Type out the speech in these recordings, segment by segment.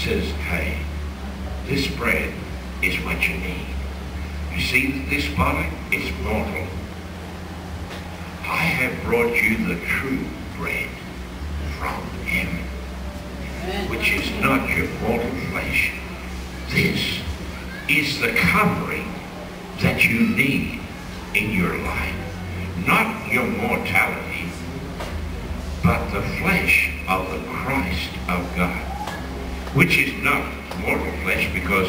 says, hey, this bread is what you need. You see this body? It's mortal. I have brought you the true bread from heaven, which is not your mortal flesh. This is the covering that you need in your life. Not your mortality, but the flesh of the Christ of God, which is not mortal flesh, because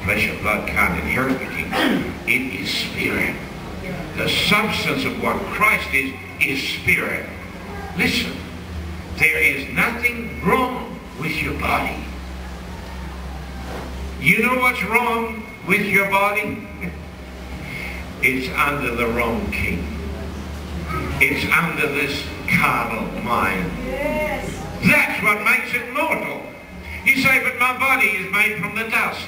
flesh and blood can't inherit the kingdom. It is spirit. The substance of what Christ is spirit. Listen, there is nothing wrong with your body. You know what's wrong with your body? It's under the wrong king. It's under this carnal mind. Yes. That's what makes it mortal. You say, but my body is made from the dust.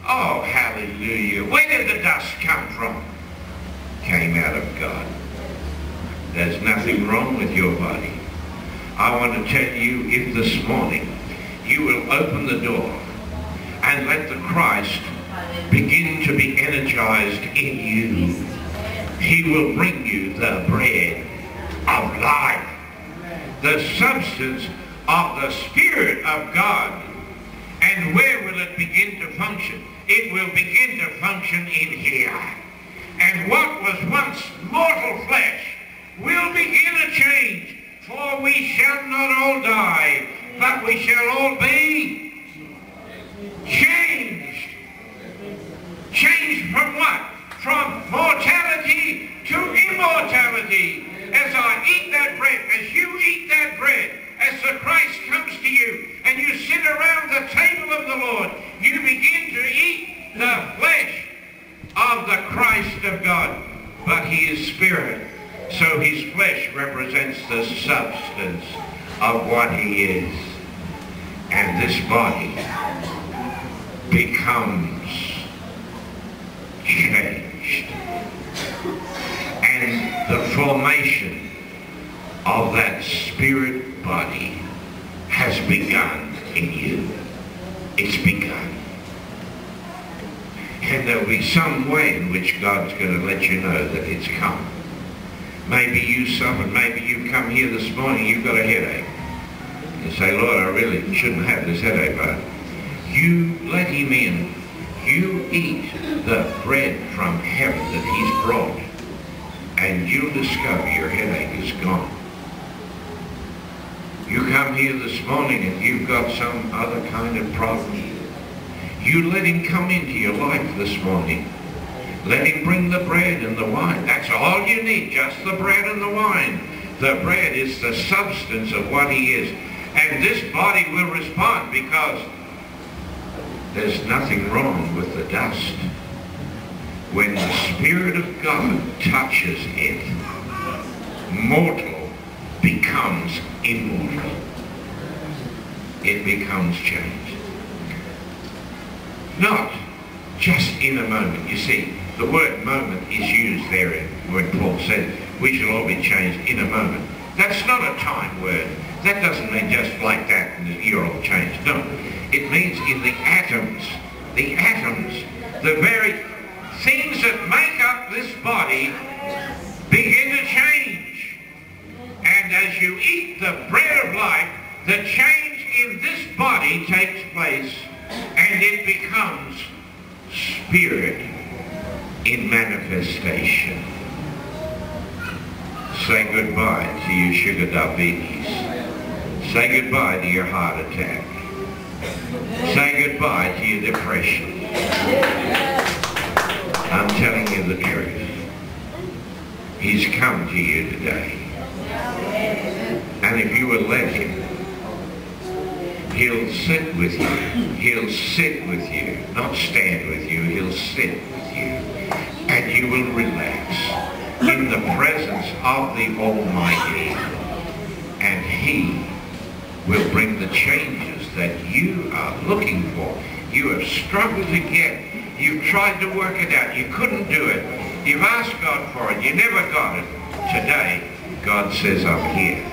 Oh, hallelujah. Where did the dust come from? Came out of God. There's nothing wrong with your body. I want to tell you, if this morning you will open the door and let the Christ begin to be energized in you, he will bring you the bread of life, the substance of the Spirit of God. And where will it begin to function? It will begin to function in here. And what was once mortal flesh will begin to change. For we shall not all die, but we shall all be changed. Changed from what? From mortality to immortality. As I eat that bread, as you eat that bread, as the Christ comes to you and you sit around the table of the Lord, you begin to eat the flesh of the Christ of God. But he is spirit, so his flesh represents the substance of what he is. And this body becomes changed. And the formation of that spirit body has begun in you. It's begun. And there'll be some way in which God's going to let you know that it's come. Maybe you suffered, maybe you come here this morning, you've got a headache. You say, Lord, I really shouldn't have this headache, but you let him in. You eat the bread from heaven that he's brought, and you'll discover your headache is gone. You come here this morning and you've got some other kind of problem. You let him come into your life this morning. Let him bring the bread and the wine. That's all you need, just the bread and the wine. The bread is the substance of what he is. And this body will respond, because there's nothing wrong with the dust. When the Spirit of God touches it, mortal becomes immortal. It becomes changed. Not just in a moment. You see, the word moment is used there when Paul said we shall all be changed in a moment. That's not a time word. That doesn't mean just like that and you're all changed. No. It means in the atoms, the very things that make up this body begin to change. And as you eat the bread of life, the change in this body takes place, and it becomes spirit in manifestation. Say goodbye to your sugar diabetes. Say goodbye to your heart attack. Say goodbye to your depression. I'm telling you the truth. He's come to you today. And if you will let him, he'll sit with you. He'll sit with you. Not stand with you. He'll sit with you. And you will relax in the presence of the Almighty. And he will bring the changes that you are looking for. You have struggled to get. You've tried to work it out. You couldn't do it. You've asked God for it. You never got it. Today, God says, I'm here.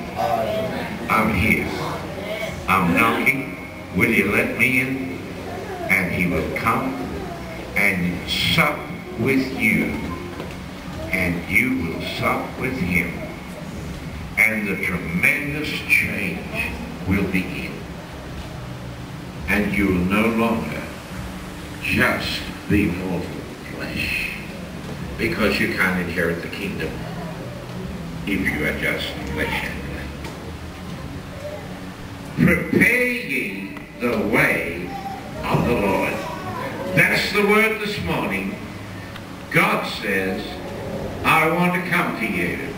I'm here. I'm knocking. will you let me in? And he will come and sup with you, and you will sup with him, and the tremendous change will begin. And you will no longer just be mortal flesh, because you can't inherit the kingdom if you are just flesh and blood. Prepare ye the way of the Lord. That's the word this morning. God says, I want to come to you.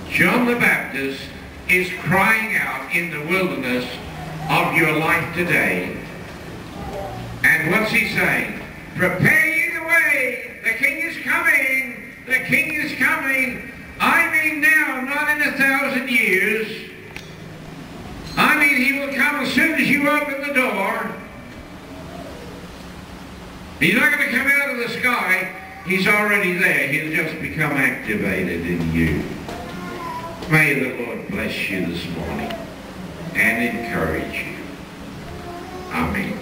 John the Baptist is crying out in the wilderness of your life today. And what's he saying? Prepare ye the way. The King is coming. The King is coming. I mean now, not in 1,000 years. I mean he will come as soon as you open the door. He's not going to come out of the sky. He's already there. He'll just become activated in you. May the Lord bless you this morning and encourage you. Amen.